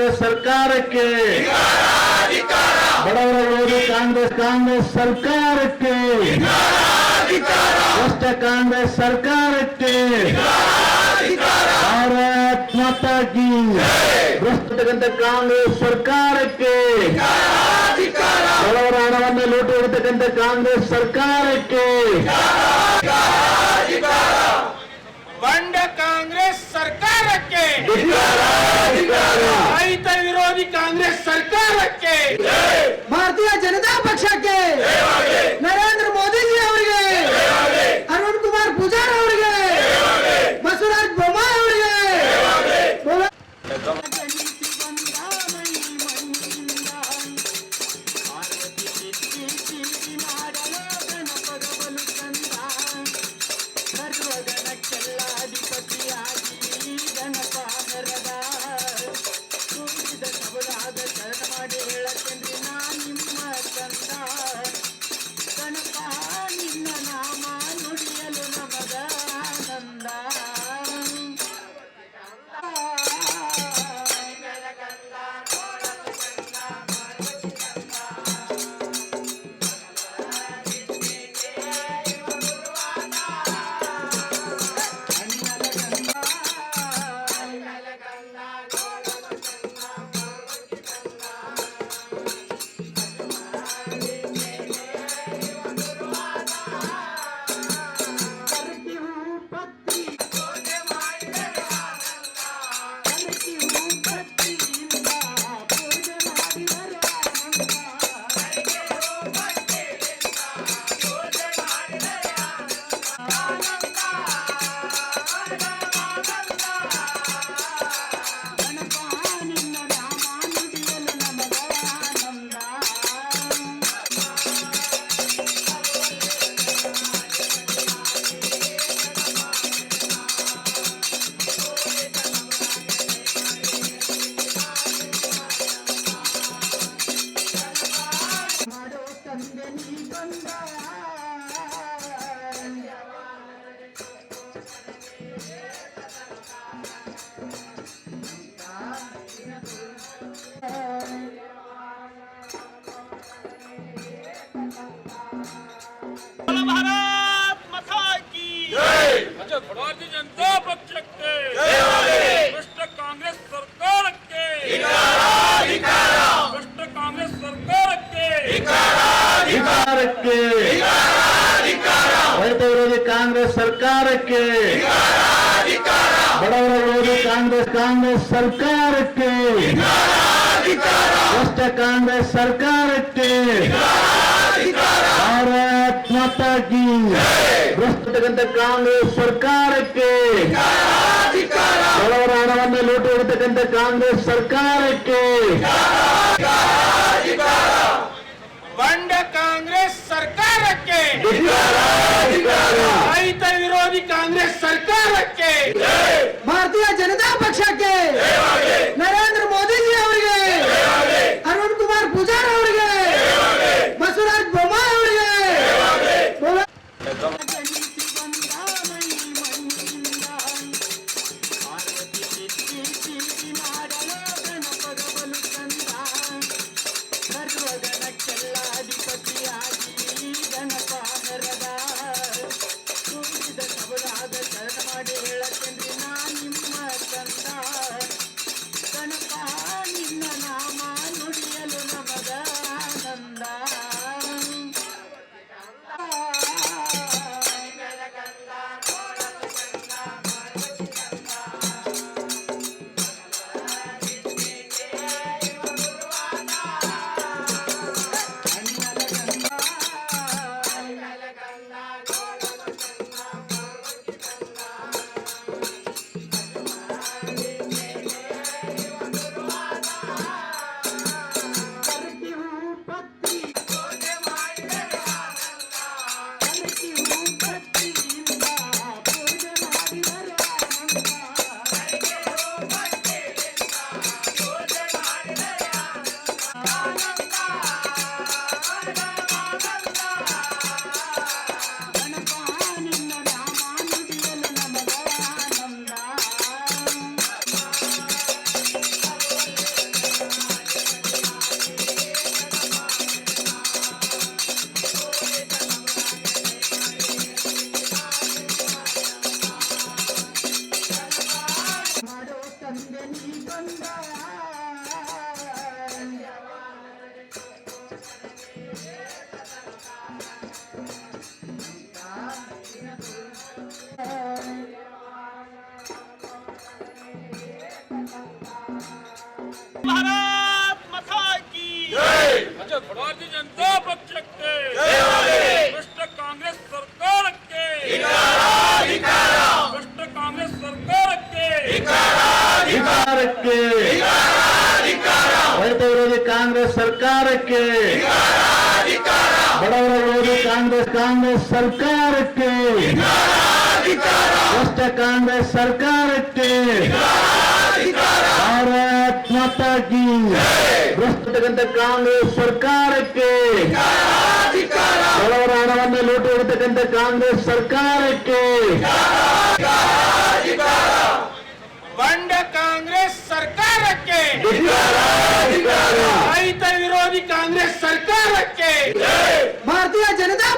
ಕಾಂಗ್ರೆಸ್ ಸರ್ಕಾರಕ್ಕೆ ಬಡವರ ವಿರೋಧಿ ಕಾಂಗ್ರೆಸ್ ಸರ್ಕಾರಕ್ಕೆ ಭ್ರಷ್ಟ ಕಾಂಗ್ರೆಸ್ ಸರ್ಕಾರಕ್ಕೆ ಭಾರತ್ ಮಾತಾ ಕಿ ಭ್ರಷ್ಟತಕ್ಕಂಥ ಕಾಂಗ್ರೆಸ್ ಸರ್ಕಾರಕ್ಕೆ ಬಡವರ ಹಣವನ್ನು ಲೂಟಿ ಹೊಡಿತಕ್ಕಂಥ ಕಾಂಗ್ರೆಸ್ ಸರ್ಕಾರಕ್ಕೆ ಬಂಡ ಕಾಂಗ್ರೆಸ್ ಸರ್ಕಾರಕ್ಕೆ ರೈತ ವಿರೋಧಿ ಕಾಂಗ್ರೆಸ್ ಸರ್ಕಾರಕ್ಕೆ ಭಾರತೀಯ ಜನತಾ ಪಕ್ಷಕ್ಕೆ ನರೇಂದ್ರ ಮೋದಿಜಿ ಅವರಿಗೆ ಅರುಣ್ ಕುಮಾರ್ ಪೂಜಾರ್ ಅವರಿಗೆ ಬಸವರಾಜ ಬೊಮ್ಮಾಯಿ ಅವರಿಗೆ भारतीय जनता पक्षಕ್ಕೆ ಭ್ರಷ್ಟ ಕಾಂಗ್ರೆಸ್ ಸರ್ಕಾರಕ್ಕೆ ಭ್ರಷ್ಟ ಕಾಂಗ್ರೆಸ್ ಸರ್ಕಾರಕ್ಕೆ ರೈತ ವಿರೋಧಿ ಕಾಂಗ್ರೆಸ್ ಸರ್ಕಾರಕ್ಕೆ ಬಡವರ ವಿರೋಧಿ ಕಾಂಗ್ರೆಸ್ ಸರ್ಕಾರಕ್ಕೆ ಭ್ರಷ್ಟ ಕಾಂಗ್ರೆಸ್ ಸರ್ಕಾರಕ್ಕೆ ಭಾರತ್ ಮಾತಾ ಕಿ ಭ್ರಷ್ಟತಕ್ಕಂಥ ಕಾಂಗ್ರೆಸ್ ಸರ್ಕಾರಕ್ಕೆ ಬಡವರ ಹಣವನ್ನು ಲೂಟಿ ಹೊಡಿತಕ್ಕಂಥ ಕಾಂಗ್ರೆಸ್ ಸರ್ಕಾರಕ್ಕೆ ಬಂಡ ಕಾಂಗ್ರೆಸ್ ಸರ್ಕಾರಕ್ಕೆ ರೈತ ವಿರೋಧಿ ಕಾಂಗ್ರೆಸ್ ಸರ್ಕಾರಕ್ಕೆ ಭಾರತೀಯ ಜನತಾ ಪಕ್ಷಕ್ಕೆ ನರೇಂದ್ರ ಮೋದಿಜಿ ಅವರಿಗೆ ಅರುಣ್ ಕುಮಾರ್ ಪೂಜಾರ್ ಅವರಿಗೆ ಬಸವರಾಜ ಬೊಮ್ಮಾಯಿ ಅವರಿಗೆ ಶರಣ ಮಾಡಿ ಹೇಳಕ್ಕೆ ನಾ ನಿಮ್ಮ ತಂದ ಬಂದೆ ನೀ ಬಂದ भारत माता की भारतीय जनता पक्षಕ್ಕೆ ಭ್ರಷ್ಟ ಕಾಂಗ್ರೆಸ್ ಸರ್ಕಾರಕ್ಕೆ ಭ್ರಷ್ಟ ಕಾಂಗ್ರೆಸ್ ಸರ್ಕಾರಕ್ಕೆ ಅಧಿಕಾರಕ್ಕೆ ರೈತ ವಿರೋಧಿ ಕಾಂಗ್ರೆಸ್ ಸರ್ಕಾರಕ್ಕೆ ಬಡವರ ವಿರೋಧಿ ಕಾಂಗ್ರೆಸ್ ಸರ್ಕಾರಕ್ಕೆ ಭ್ರಷ್ಟ ಕಾಂಗ್ರೆಸ್ ಸರ್ಕಾರಕ್ಕೆ ಭಾರತ್ ಮಾತಾ ಕಿ ಭ್ರಷ್ಟತಕ್ಕಂಥ ಕಾಂಗ್ರೆಸ್ ಸರ್ಕಾರಕ್ಕೆ ಬಡವರ ಹಣವನ್ನು ಲೂಟಿ ಹೊಡಿತಕ್ಕಂಥ ಕಾಂಗ್ರೆಸ್ ಸರ್ಕಾರಕ್ಕೆ ಬಂಡ ಕಾಂಗ್ರೆಸ್ ಸರ್ಕಾರಕ್ಕೆ ರೈತ ವಿರೋಧಿ ಕಾಂಗ್ರೆಸ್ ಸರ್ಕಾರಕ್ಕೆ ಭಾರತೀಯ ಜನತಾ